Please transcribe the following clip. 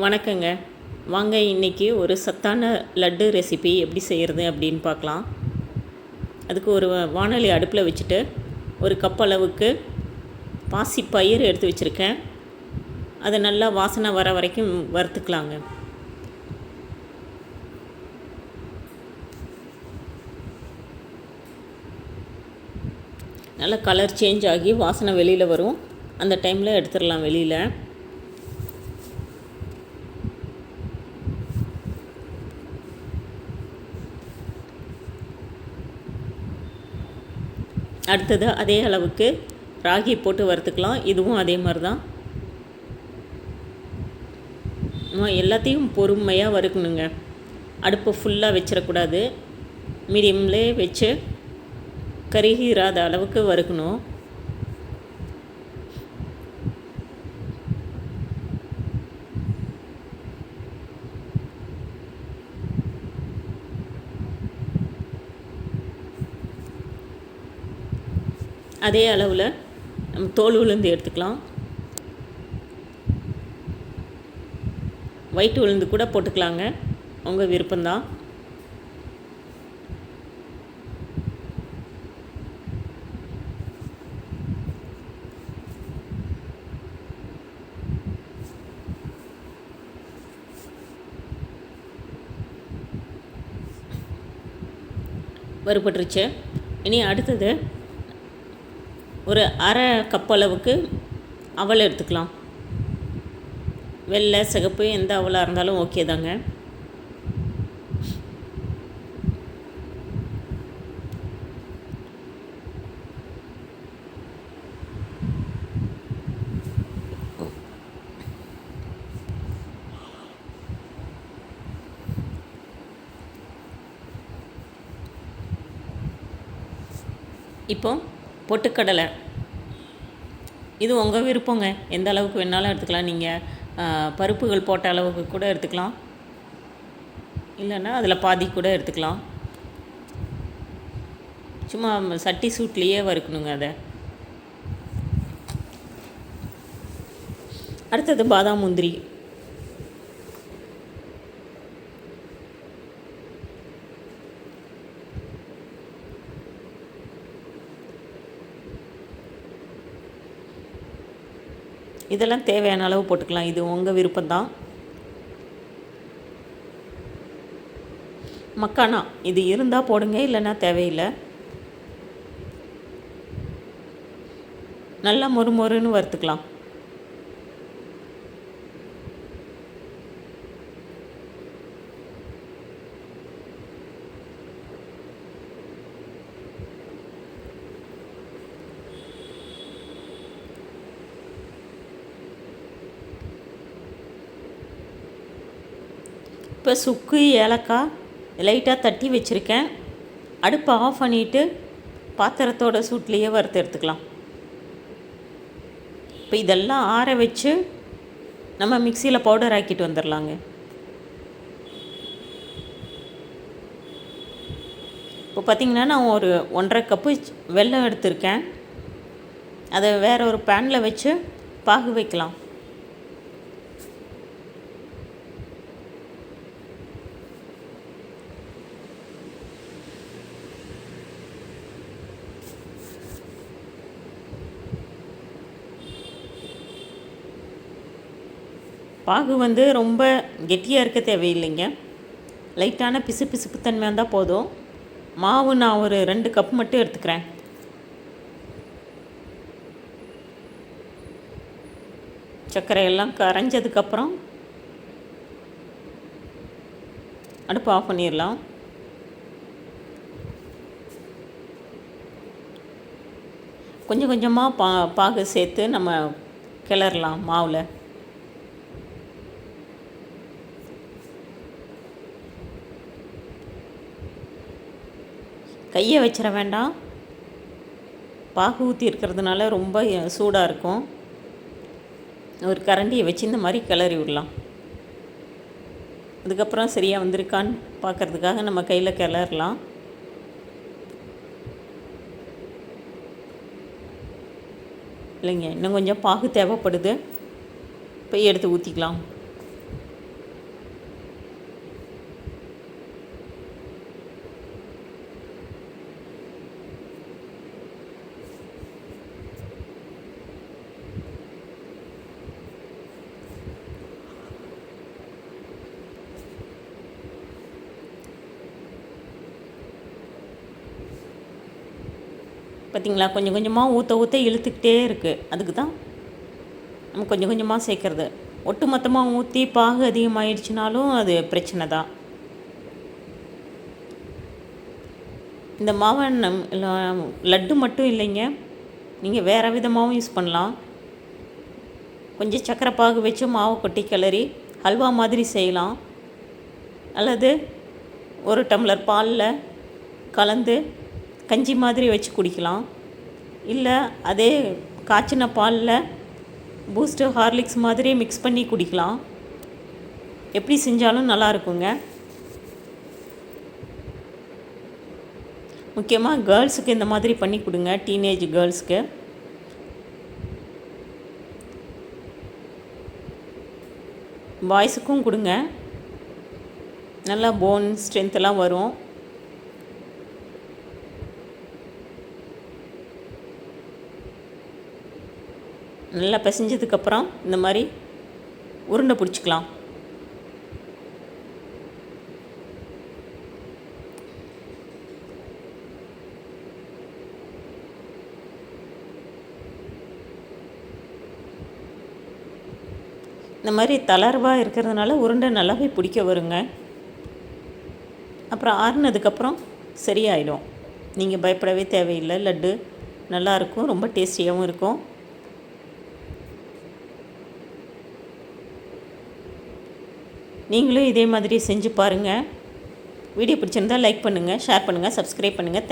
வணக்கங்க. வாங்க இன்றைக்கி ஒரு சத்தான லட்டு ரெசிபி எப்படி செய்கிறது அப்படின்னு பார்க்கலாம். அதுக்கு ஒரு வாணலி அடுப்பில் வச்சுட்டு ஒரு கப் அளவுக்கு பாசிப்பயிறு எடுத்து வச்சுருக்கேன். அதை நல்லா வாசனை வர வரைக்கும் வறுத்துக்கலாங்க. நல்லா கலர் சேஞ்ச் ஆகி வாசனை வெளியில் வரும். அந்த டைமில் எடுத்துடலாம் வெளியில். அடுத்தது அதே அளவுக்கு ராகி போட்டு வறுத்துக்கலாம். இதுவும் அதே மாதிரி தான். எல்லாத்தையும் பொறுமையாக வறுக்கணுங்க. அடுப்பு ஃபுல்லாக வச்சிடக்கூடாது. மீடியம்லே வச்சு கருகிராத அளவுக்கு வறுக்கணும். அதே அளவில் நம்ம தோல் உளுந்து எடுத்துக்கலாம். ஒயிட் உளுந்து கூட போட்டுக்கலாங்க, உங்கள் விருப்பம்தான். வறுபட்டுருச்சு. இனி அடுத்தது ஒரு அரை கப் அளவுக்கு அவல் எடுத்துக்கலாம். வெள்ளை சிகப்பு எந்த அவலாக இருந்தாலும் ஓகே தாங்க. இப்போ பொட்டுக்கடலை, இது உங்கள் விருப்பங்க. எந்த அளவுக்கு வேணாலும் எடுத்துக்கலாம். நீங்கள் பருப்புகள் போட்ட அளவுக்கு கூட எடுத்துக்கலாம், இல்லைன்னா அதில் பாதி கூட எடுத்துக்கலாம். சும்மா சட்டி சூட்லேயே வறுக்கணுங்க அதை. அடுத்தது பாதாம் முந்திரி. இதெல்லாம் தேவையான அளவு போட்டுக்கலாம், இது உங்கள் விருப்பம்தான். மக்கானா இது இருந்தால் போடுங்க, இல்லைன்னா தேவையில்லை. நல்லா மொறுமொறுன்னு வறுத்துக்கலாம். இப்போ சுக்கு ஏலக்காய் லைட்டாக தட்டி வச்சுருக்கேன். அடுப்பை ஆஃப் பண்ணிவிட்டு பாத்திரத்தோட சூட்லேயே வறுத்து எடுத்துக்கலாம். இப்போ இதெல்லாம் ஆற வச்சு நம்ம மிக்சியில் பவுடர் ஆக்கிட்டு வந்துடலாங்க. இப்போ பார்த்திங்கன்னா நான் ஒரு 1.5 கப்பு வெல்லம் எடுத்திருக்கேன். அதை வேறு ஒரு பேனில் வச்சு பாகு வைக்கலாம். பாகு ரொம்ப கெட்டியாக இருக்க தேவையில்லைங்க. லைட்டான பிசுப்பு தன்மை இருந்தால் போதும். மாவு நான் ஒரு 2 கப் மட்டும் எடுத்துக்கிறேன். சர்க்கரையெல்லாம் கரைஞ்சதுக்கப்புறம் அடுப்பு ஆஃப் பண்ணிடலாம். கொஞ்சம் கொஞ்சமாக பாகு சேர்த்து நம்ம கிளறலாம் மாவில். கையை வச்சிட வேண்டாம். பாகு ஊற்றி இருக்கிறதுனால ரொம்ப சூடாக இருக்கும். ஒரு கரண்டியை வச்சு இந்த மாதிரி கிளறி விடலாம். அதுக்கப்புறம் சரியாக வந்திருக்கான்னு பார்க்குறதுக்காக நம்ம கையில் கிளறலாம். இல்லைங்க, இன்னும் கொஞ்சம் பாகு தேவைப்படுது. போய் எடுத்து ஊற்றிக்கலாம். பார்த்திங்களா, கொஞ்சம் கொஞ்சமாக ஊற்ற ஊற்ற இழுத்துக்கிட்டே இருக்குது. அதுக்கு தான் நம்ம கொஞ்சம் கொஞ்சமாக சேர்க்குறது. ஒட்டு மொத்தமாக ஊற்றி பாகு அதிகமாகிடுச்சினாலும் அது பிரச்சனை தான். இந்த மாவை லட்டு மட்டும் இல்லைங்க, நீங்கள் வேறு விதமாகவும் யூஸ் பண்ணலாம். கொஞ்சம் சர்க்கரை பாகு வச்சு மாவை கொட்டி கிளறி ஹல்வா மாதிரி செய்யலாம். அல்லது ஒரு டம்ளர் பாலில் கலந்து கஞ்சி மாதிரி வச்சு குடிக்கலாம். இல்லை அதே காய்ச்சின பாலில் பூஸ்ட்டு ஹார்லிக்ஸ் மாதிரி மிக்ஸ் பண்ணி குடிக்கலாம். எப்படி செஞ்சாலும் நல்லா இருக்குங்க. முக்கியமாக கேர்ள்ஸுக்கு இந்த மாதிரி பண்ணி கொடுங்க, டீனேஜ் கேர்ள்ஸுக்கு. பாய்ஸுக்கும் கொடுங்க, நல்லா போன் ஸ்ட்ரென்த்தெல்லாம் வரும். நல்லா பிசைஞ்சதுக்கப்புறம் இந்த மாதிரி உருண்டை பிடிச்சிக்கலாம். இந்த மாதிரி தளர்வாக இருக்கிறதுனால உருண்டை நல்லாவே பிடிக்க வருங்க. அப்புறம் ஆறுனதுக்கப்புறம் சரியாயிடும். நீங்கள் பயப்படவே தேவையில்லை. லட்டு நல்லாயிருக்கும், ரொம்ப டேஸ்டியாகவும் இருக்கும். நீங்களும் இதே மாதிரி செஞ்சு பாருங்கள். வீடியோ பிடிச்சிருந்தால் லைக் பண்ணுங்கள், ஷேர் பண்ணுங்கள், சப்ஸ்கிரைப் பண்ணுங்கள். தேங்க்யூ.